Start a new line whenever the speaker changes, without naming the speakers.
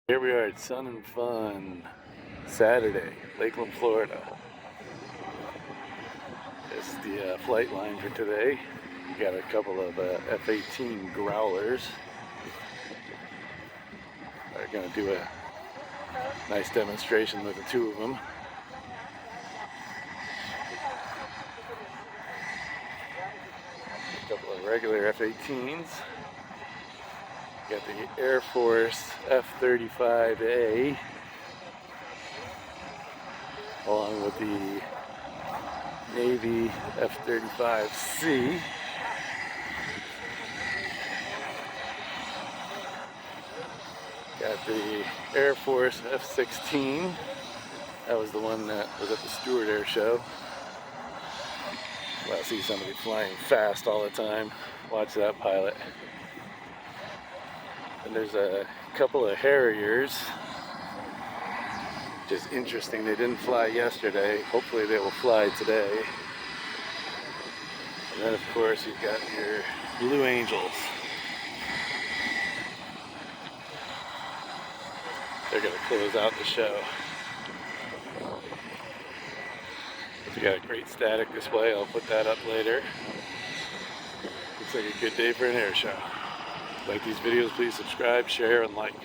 Here we are at Sun and Fun, Saturday, Lakeland, Florida. This is the flight line for today. We got a couple of F-18 Growlers. We're going to do a nice demonstration with the two of them. A couple of regular F-18s. Got the Air Force F-35A along with the Navy F-35C. Got the Air Force F-16. That was the one that was at the Stewart Airshow. Well, I see somebody flying fast all the time. Watch that pilot. And there's a couple of Harriers. Just interesting, they didn't fly yesterday. Hopefully they will fly today. And then of course you've got your Blue Angels. They're going to close out the show. We got a great static display, I'll put that up later. Looks like a good day for an air show. Like these videos, please subscribe, share, and like.